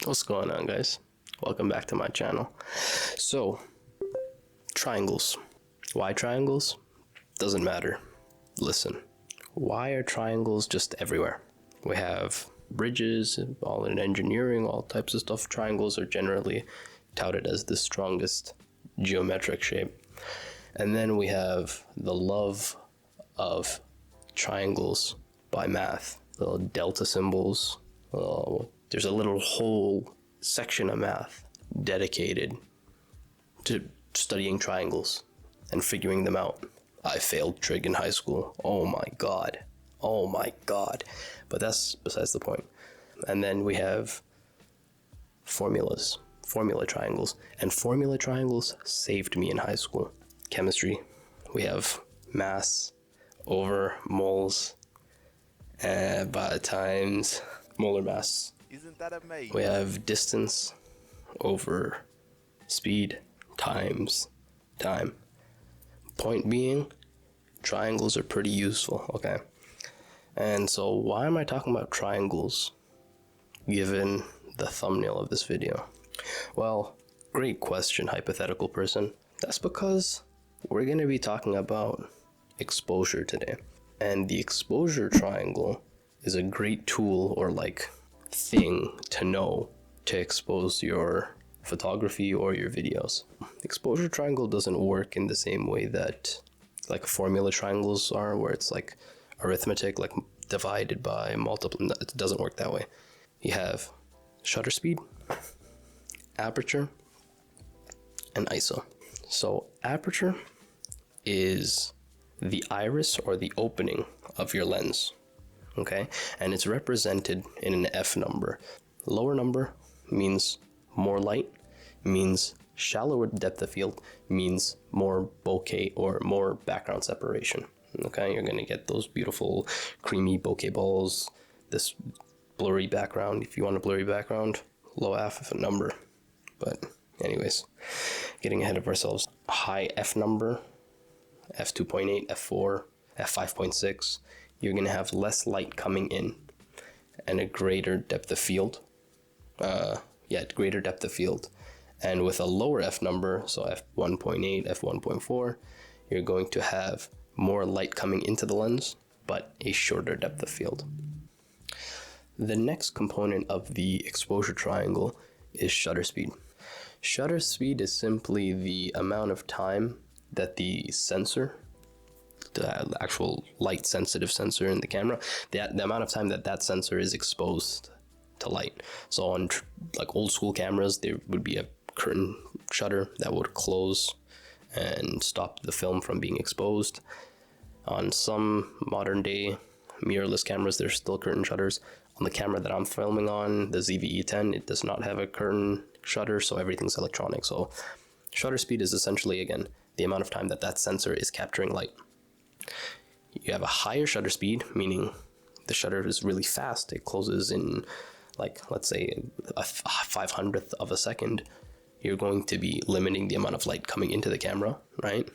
What's going on, guys? Welcome back to my channel. So, triangles. Why triangles? Doesn't matter. Listen, why are triangles just everywhere? We have bridges, all in engineering, all types of stuff. Triangles are generally touted as the strongest geometric shape. And then we have the love of triangles by math. Little delta symbols. There's a little whole section of math dedicated to studying triangles and figuring them out. I failed trig in high school. Oh my god. But that's besides the point. And then we have formula triangles. And formula triangles saved me in high school. Chemistry, we have mass over moles by times molar mass. Isn't that amazing? We have distance over speed times time. Point being, triangles are pretty useful, okay? And so why am I talking about triangles given the thumbnail of this video? Well, great question, hypothetical person. That's because we're going to be talking about exposure today. And the exposure triangle is a great tool or thing to know to expose your photography or your videos. Exposure triangle doesn't work in the same way that formula triangles are, where it's like arithmetic, like divided by multiple. It doesn't work that way. You have shutter speed, aperture, and ISO. So aperture is the iris or the opening of your lens. Okay, and it's represented in an F number. Lower number means more light, means shallower depth of field, means more bokeh or more background separation. Okay, you're gonna get those beautiful creamy bokeh balls, this blurry background. If you want a blurry background, low F number. But anyways, getting ahead of ourselves. High F number, F2.8, F4, F5.6. You're going to have less light coming in and a greater depth of field. Greater depth of field. And with a lower F number, so F1.8, F1.4, you're going to have more light coming into the lens, but a shorter depth of field. The next component of the exposure triangle is shutter speed. Shutter speed is simply the amount of time that the sensor, the actual light sensitive sensor in the camera, the amount of time that sensor is exposed to light. So on old school cameras, there would be a curtain shutter that would close and stop the film from being exposed. On some modern day mirrorless cameras, there's still curtain shutters. On the camera that I'm filming on, the ZV-E10, it does not have a curtain shutter, so everything's electronic. So shutter speed is essentially, again, the amount of time that sensor is capturing light. You have a higher shutter speed, meaning the shutter is really fast. It closes in, let's say, a 500th of a second. You're going to be limiting the amount of light coming into the camera, right?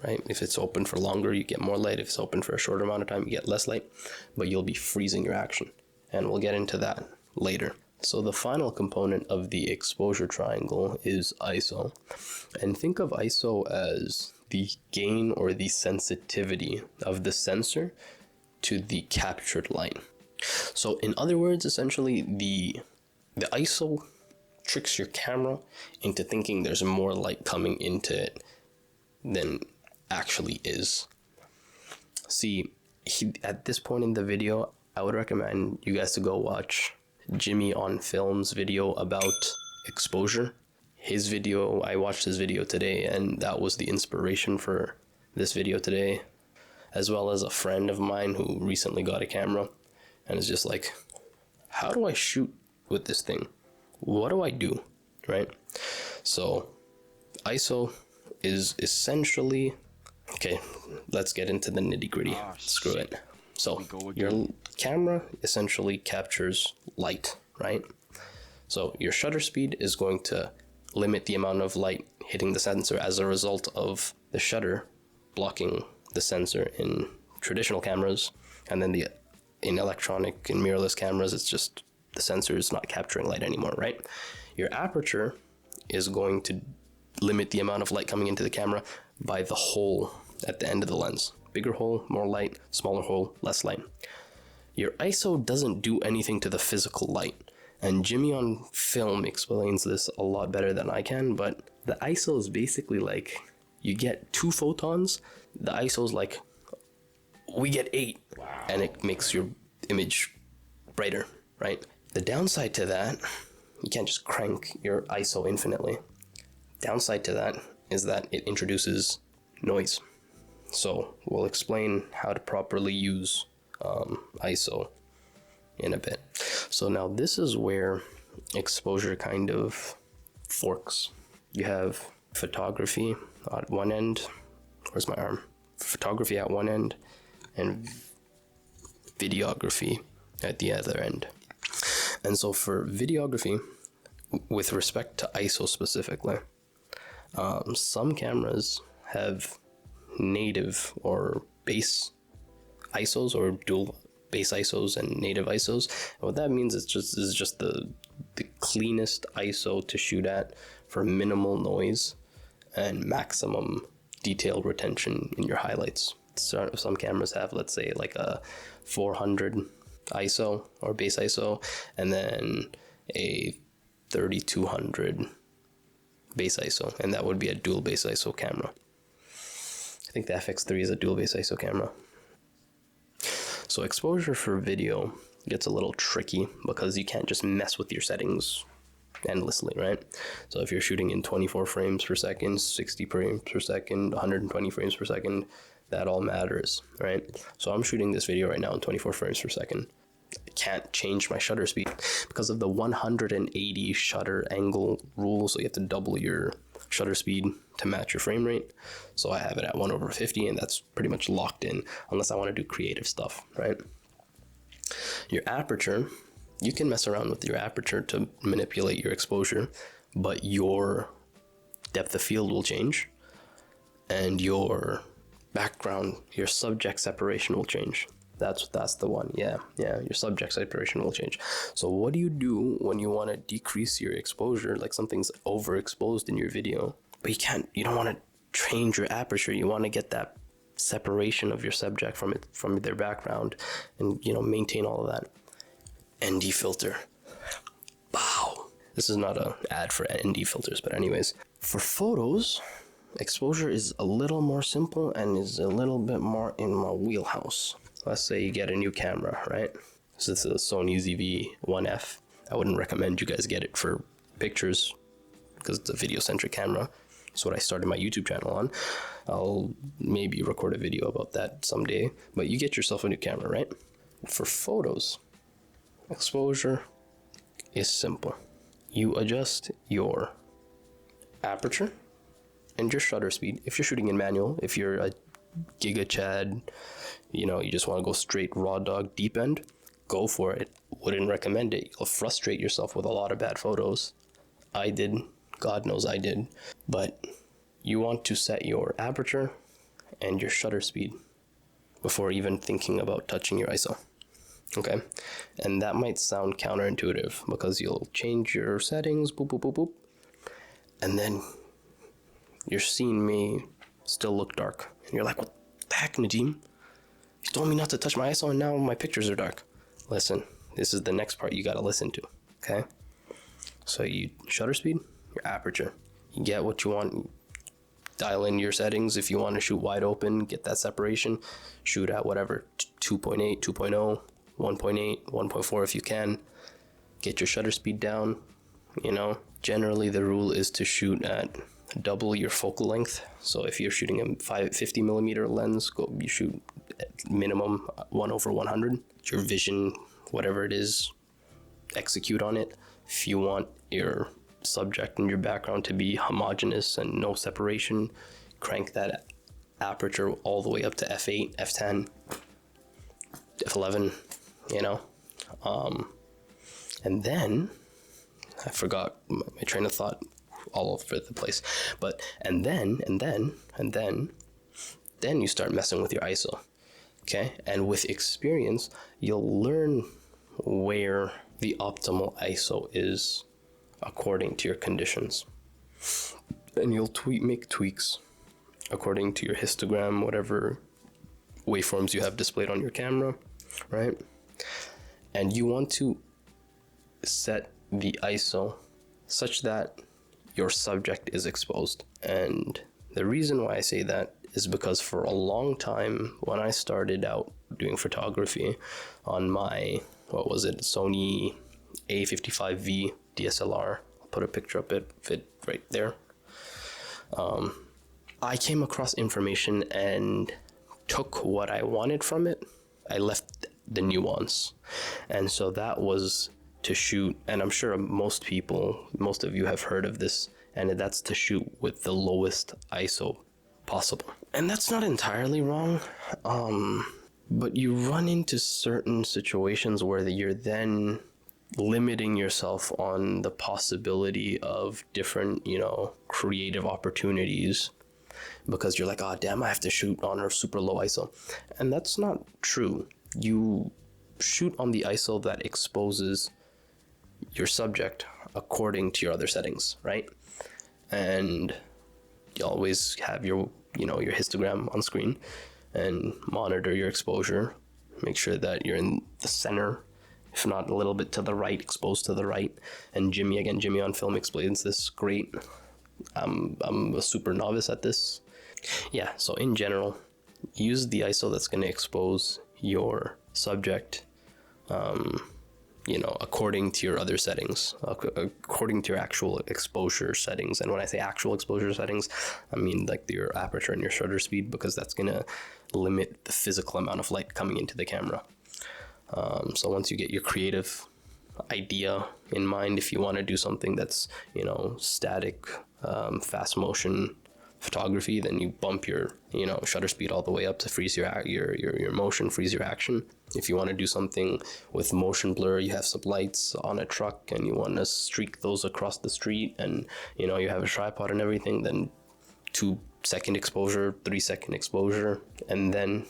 If it's open for longer, you get more light. If it's open for a shorter amount of time, you get less light, but you'll be freezing your action. And we'll get into that later. So the final component of the exposure triangle is ISO. And think of ISO as the gain or the sensitivity of the sensor to the captured light. So in other words, essentially the ISO tricks your camera into thinking there's more light coming into it than actually is. See, at this point in the video, I would recommend you guys to go watch Jimmy on Film's video about exposure. His video, I watched his video today, and that was the inspiration for this video today, as well as a friend of mine who recently got a camera and is just like, how do I shoot with this thing? What do I do? Right? So ISO is essentially, okay, let's get into the nitty-gritty. Screw it. So your camera essentially captures light, right? So your shutter speed is going to limit the amount of light hitting the sensor as a result of the shutter blocking the sensor in traditional cameras, and then in electronic and mirrorless cameras, it's just the sensor is not capturing light anymore, right? Your aperture is going to limit the amount of light coming into the camera by the hole at the end of the lens. Bigger hole, more light, smaller hole, less light. Your ISO doesn't do anything to the physical light. And Jimmy on Film explains this a lot better than I can, but the ISO is basically like, you get 2 photons, the ISO is like, we get 8, and it makes your image brighter, right? The downside to that, you can't just crank your ISO infinitely. Downside to that is that it introduces noise. So we'll explain how to properly use ISO in a bit. So now this is where exposure kind of forks. You have photography at one end. Where's my arm? Photography at one end and videography at the other end. And so for videography, with respect to ISO specifically, some cameras have native or base ISOs or dual base ISOs and native ISOs. And what that means is just the cleanest ISO to shoot at for minimal noise and maximum detail retention in your highlights. So some cameras have, let's say, like a 400 ISO or base ISO, and then a 3200 base ISO, and that would be a dual base ISO camera. I think the FX3 is a dual base ISO camera. So exposure for video gets a little tricky because you can't just mess with your settings endlessly, right? So if you're shooting in 24 frames per second, 60 frames per second, 120 frames per second, that all matters, right? So I'm shooting this video right now in 24 frames per second. I can't change my shutter speed because of the 180 shutter angle rule. So you have to double your shutter speed to match your frame rate. So I have it at 1/50, and that's pretty much locked in unless I want to do creative stuff, right? Your aperture, you can mess around with your aperture to manipulate your exposure, but your depth of field will change and your background, your subject separation will change. That's the one. Yeah, your subject separation will change. So what do you do when you want to decrease your exposure, like something's overexposed in your video, but you don't want to change your aperture. You want to get that separation of your subject from their background and, maintain all of that. ND filter. Wow. This is not an ad for ND filters, but anyways, for photos, exposure is a little more simple and is a little bit more in my wheelhouse. Let's say you get a new camera, right? So this is a Sony ZV-1F. I wouldn't recommend you guys get it for pictures because it's a video-centric camera. It's what I started my YouTube channel on. I'll maybe record a video about that someday, but you get yourself a new camera, right? For photos, exposure is simple. You adjust your aperture and your shutter speed. If you're shooting in manual, if you're a Giga Chad, you just want to go straight raw dog deep end, go for it. Wouldn't recommend it. You'll frustrate yourself with a lot of bad photos. I did. God knows I did. But you want to set your aperture and your shutter speed before even thinking about touching your ISO. Okay? And that might sound counterintuitive because you'll change your settings, boop, boop, boop, boop. And then your scene may still look dark. And you're like, what the heck, Nadim? You told me not to touch my ISO and now my pictures are dark. Listen, this is the next part you gotta listen to, okay? So you shutter speed, your aperture. You get what you want. Dial in your settings. If you want to shoot wide open, get that separation. Shoot at whatever, 2.8, 2.0, 1.8, 1.4 if you can. Get your shutter speed down, Generally, the rule is to shoot at double your focal length. So if you're shooting a 50 millimeter lens, you shoot at minimum 1/100. Your vision, whatever it is, execute on it. If you want your subject and your background to be homogeneous and no separation, crank that aperture all the way up to f8, f10, f11, and then I forgot my train of thought all over the place, but and then you start messing with your ISO. Okay, and with experience, you'll learn where the optimal ISO is according to your conditions. And you'll make tweaks according to your histogram, whatever waveforms you have displayed on your camera, right? And you want to set the ISO such that your subject is exposed. And the reason why I say that is because for a long time, when I started out doing photography on my, Sony A55V DSLR, I'll put a picture up of it right there. I came across information and took what I wanted from it. I left the nuance. And so that was to shoot, and I'm sure most of you have heard of this, and that's to shoot with the lowest ISO possible. And that's not entirely wrong, but you run into certain situations where you're then limiting yourself on the possibility of different, creative opportunities, because you're like, oh damn, I have to shoot on a super low ISO. And that's not true. You shoot on the ISO that exposes your subject according to your other settings, right? And you always have your histogram on screen and monitor your exposure. Make sure that you're in the center, if not a little bit to the right, exposed to the right. And Jimmy on Film explains this great. I'm a super novice at this. Yeah, so in general, use the ISO that's going to expose your subject, according to your other settings, according to your actual exposure settings. And when I say actual exposure settings, I mean like your aperture and your shutter speed, because that's going to limit the physical amount of light coming into the camera. So once you get your creative idea in mind, if you want to do something that's, static, fast motion photography, then you bump your shutter speed all the way up to freeze your motion, freeze your action. If you want to do something with motion blur, you have some lights on a truck and you want to streak those across the street, and you have a tripod and everything, then 2-second exposure, 3-second exposure, and then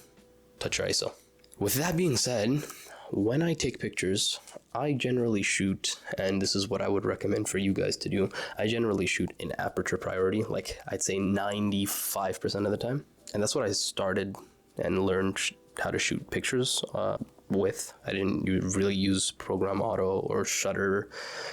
touch your ISO. With that being said, when I take pictures, I generally shoot, and this is what I would recommend for you guys to do, I generally shoot in aperture priority, like I'd say 95% of the time. And that's what I started and learned how to shoot pictures with. I didn't really use program auto or shutter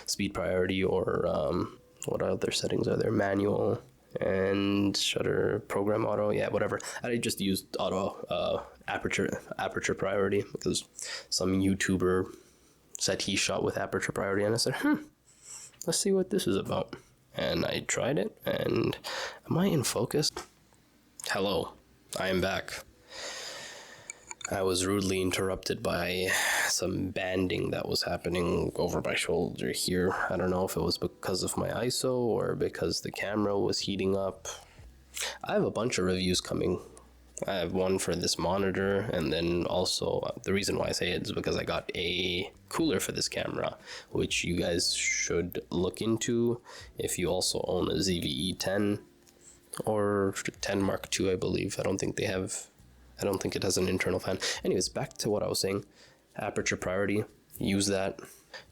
speed priority or what other settings are there? Manual and shutter, program auto, yeah, whatever. I just used auto aperture priority because some YouTuber said he shot with aperture priority, and I said, let's see what this is about. And I tried it, and am I in focus? Hello, I am back. I was rudely interrupted by some banding that was happening over my shoulder here. I don't know if it was because of my ISO or because the camera was heating up. I have a bunch of reviews coming. I have one for this monitor, and then also the reason why I say it is because I got a cooler for this camera, which you guys should look into if you also own a ZVE10 or 10 Mark II, I believe. I don't think it has an internal fan. Anyways, back to what I was saying. Aperture priority, use that.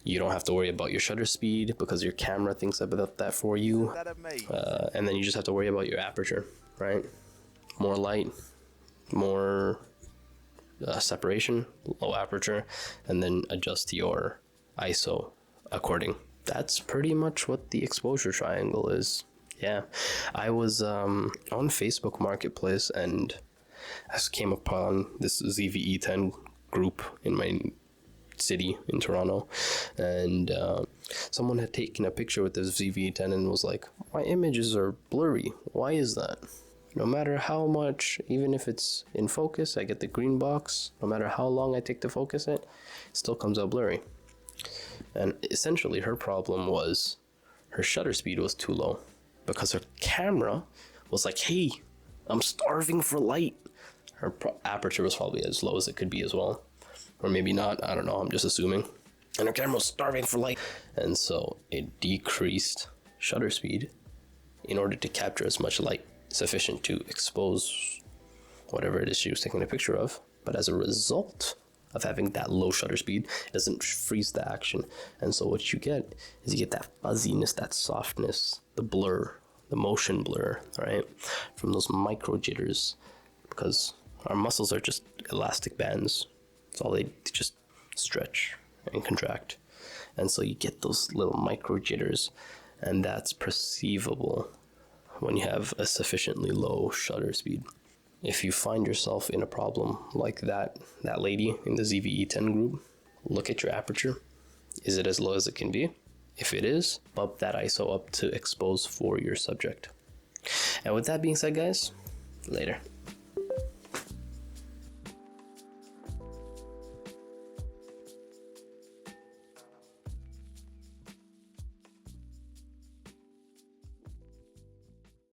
You don't have to worry about your shutter speed because your camera thinks about that for you. And then you just have to worry about your aperture, right? More light, more separation, low aperture, and then adjust your ISO according. That's pretty much what the exposure triangle is. Yeah, I was on Facebook Marketplace, and I came upon this ZVE10 group in my city in Toronto, and someone had taken a picture with this ZVE10 and was like, my images are blurry. Why is that? No matter how much, even if it's in focus, I get the green box, no matter how long I take to focus it, it still comes out blurry. And essentially her problem was her shutter speed was too low because her camera was like, hey, I'm starving for light. Her aperture was probably as low as it could be as well. Or maybe not, I don't know, I'm just assuming. And her camera was starving for light. And so it decreased shutter speed in order to capture as much light sufficient to expose whatever it is she was taking a picture of. But as a result, of having that low shutter speed. It doesn't freeze the action. And so what you get is you get that fuzziness, that softness, the blur, the motion blur, right? From those micro jitters, because our muscles are just elastic bands. It's all they just stretch and contract. And so you get those little micro jitters, and that's perceivable when you have a sufficiently low shutter speed. If you find yourself in a problem like that lady in the ZVE10 group, look at your aperture. Is it as low as it can be? If it is, bump that ISO up to expose for your subject. And with that being said, guys, later.